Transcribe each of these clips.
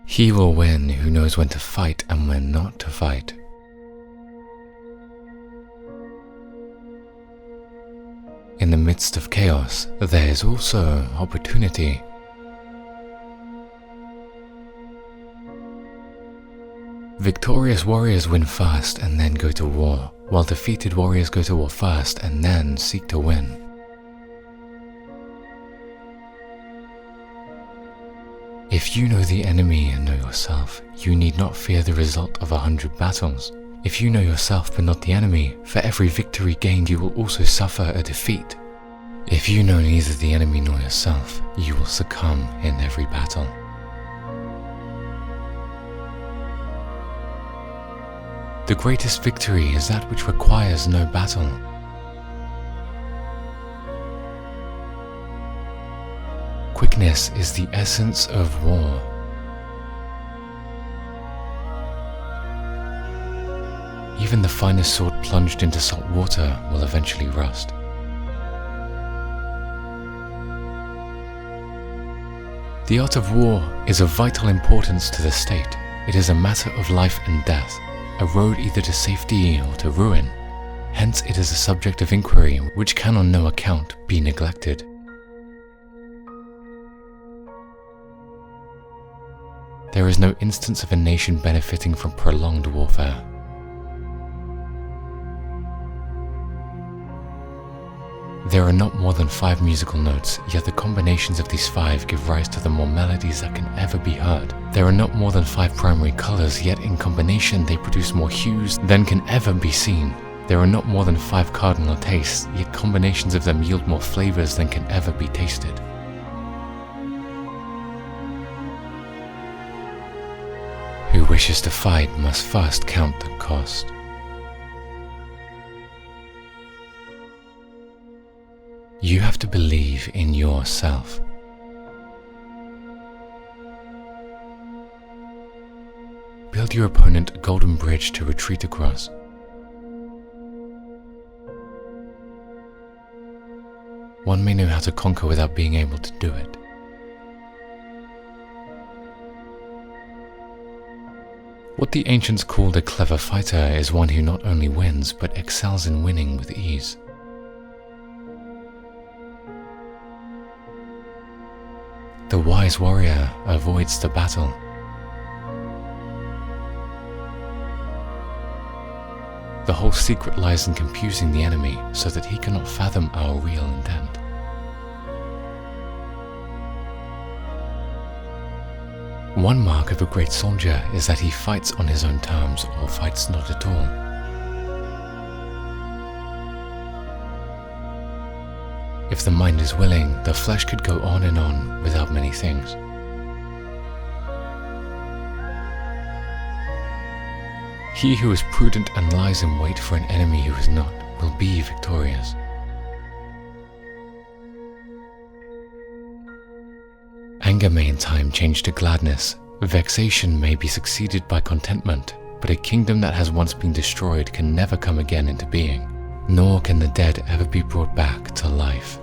He will win who knows when to fight and when not to fight. In the midst of chaos, there is also opportunity. Victorious warriors win first and then go to war, while defeated warriors go to war first and then seek to win. If you know the enemy and know yourself, you need not fear the result of 100 battles. If you know yourself but not the enemy, for every victory gained you will also suffer a defeat. If you know neither the enemy nor yourself, you will succumb in every battle. The greatest victory is that which requires no battle. Quickness is the essence of war. Even the finest sword plunged into salt water will eventually rust. The art of war is of vital importance to the state. It is a matter of life and death, a road either to safety or to ruin. Hence it is a subject of inquiry which can on no account be neglected. There is no instance of a nation benefiting from prolonged warfare. There are not more than 5 musical notes, yet the combinations of these 5 give rise to the more melodies that can ever be heard. There are not more than 5 primary colors, yet in combination they produce more hues than can ever be seen. There are not more than 5 cardinal tastes, yet combinations of them yield more flavors than can ever be tasted. Who wishes to fight must first count the cost. You have to believe in yourself. Build your opponent a golden bridge to retreat across. One may know how to conquer without being able to do it. What the ancients called a clever fighter is one who not only wins, but excels in winning with ease. The wise warrior avoids the battle. The whole secret lies in confusing the enemy so that he cannot fathom our real intent. One mark of a great soldier is that he fights on his own terms or fights not at all. If the mind is willing, the flesh could go on and on without many things. He who is prudent and lies in wait for an enemy who is not will be victorious. Anger may in time change to gladness. Vexation may be succeeded by contentment, but a kingdom that has once been destroyed can never come again into being, nor can the dead ever be brought back to life.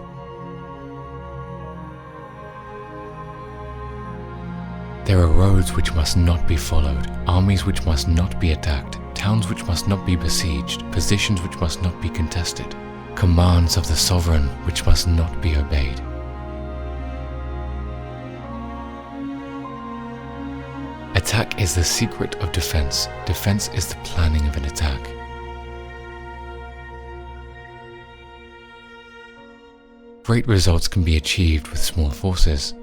There are roads which must not be followed, armies which must not be attacked, towns which must not be besieged, positions which must not be contested, commands of the sovereign which must not be obeyed. Attack is the secret of defense. Defense is the planning of an attack. Great results can be achieved with small forces.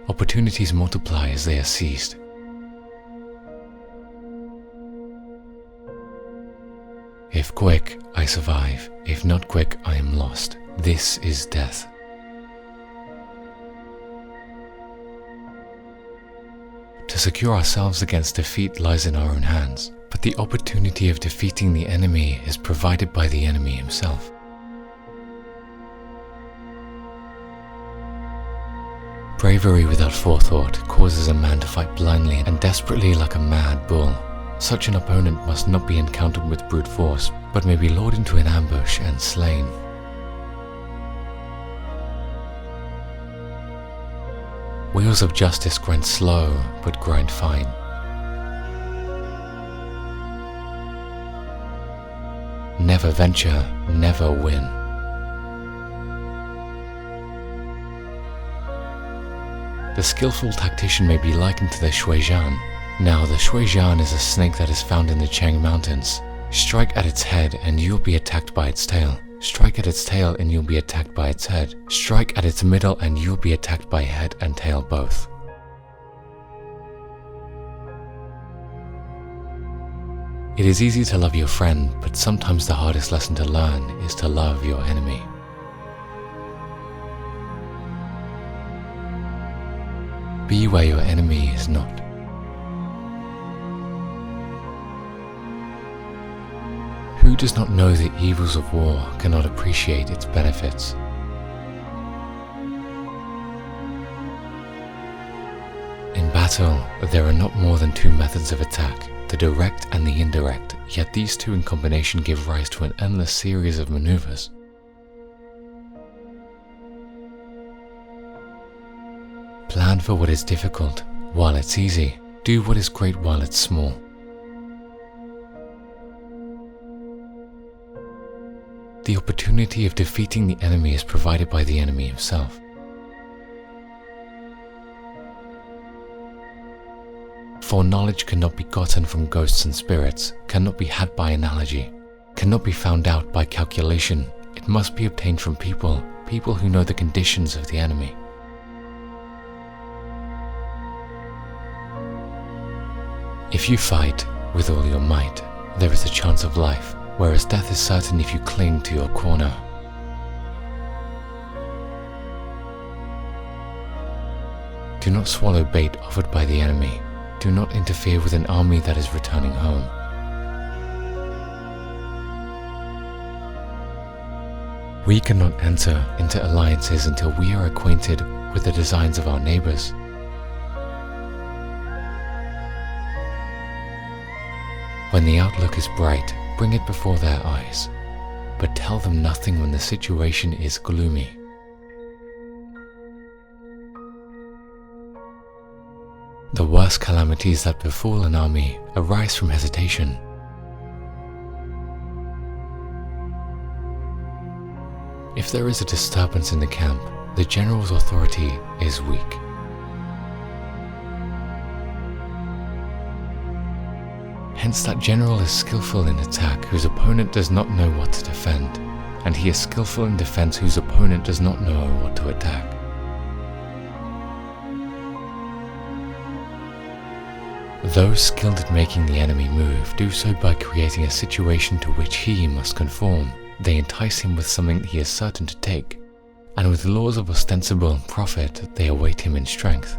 Opportunities multiply as they are seized. If quick, I survive. If not quick, I am lost. This is death. To secure ourselves against defeat lies in our own hands, but the opportunity of defeating the enemy is provided by the enemy himself. Bravery without forethought causes a man to fight blindly and desperately like a mad bull. Such an opponent must not be encountered with brute force, but may be lured into an ambush and slain. Wheels of justice grind slow, but grind fine. Never venture, never win. The skillful tactician may be likened to the Shuizhan. Now, the Shuizhan is a snake that is found in the Chang Mountains. Strike at its head and you'll be attacked by its tail. Strike at its tail and you'll be attacked by its head. Strike at its middle and you'll be attacked by head and tail both. It is easy to love your friend, but sometimes the hardest lesson to learn is to love your enemy. Be where your enemy is not. Who does not know the evils of war cannot appreciate its benefits? In battle, there are not more than two methods of attack, the direct and the indirect, yet these two in combination give rise to an endless series of maneuvers. Plan for what is difficult while it's easy. Do what is great while it's small. The opportunity of defeating the enemy is provided by the enemy himself. For knowledge cannot be gotten from ghosts and spirits, cannot be had by analogy, cannot be found out by calculation. It must be obtained from people who know the conditions of the enemy. If you fight with all your might, there is a chance of life, whereas death is certain if you cling to your corner. Do not swallow bait offered by the enemy. Do not interfere with an army that is returning home. We cannot enter into alliances until we are acquainted with the designs of our neighbors. When the outlook is bright, bring it before their eyes, but tell them nothing when the situation is gloomy. The worst calamities that befall an army arise from hesitation. If there is a disturbance in the camp, the general's authority is weak. Hence that general is skillful in attack whose opponent does not know what to defend, and he is skillful in defense whose opponent does not know what to attack. Those skilled at making the enemy move do so by creating a situation to which he must conform. They entice him with something he is certain to take, and with laws of ostensible profit they await him in strength.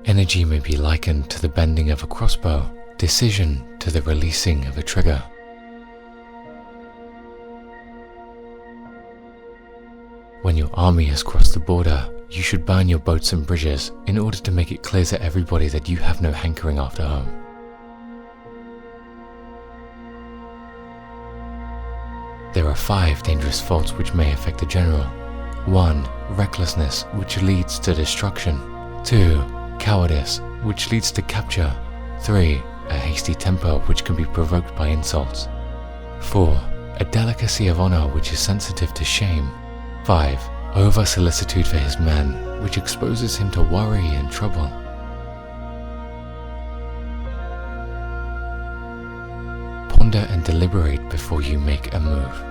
Energy may be likened to the bending of a crossbow, decision to the releasing of a trigger. When your army has crossed the border, you should burn your boats and bridges in order to make it clear to everybody that you have no hankering after home. There are 5 dangerous faults which may affect a general. 1. Recklessness, which leads to destruction. 2. Cowardice, which leads to capture. 3. A hasty temper, which can be provoked by insults. 4. A delicacy of honor, which is sensitive to shame. 5. Over-solicitude for his men, which exposes him to worry and trouble. Ponder and deliberate before you make a move.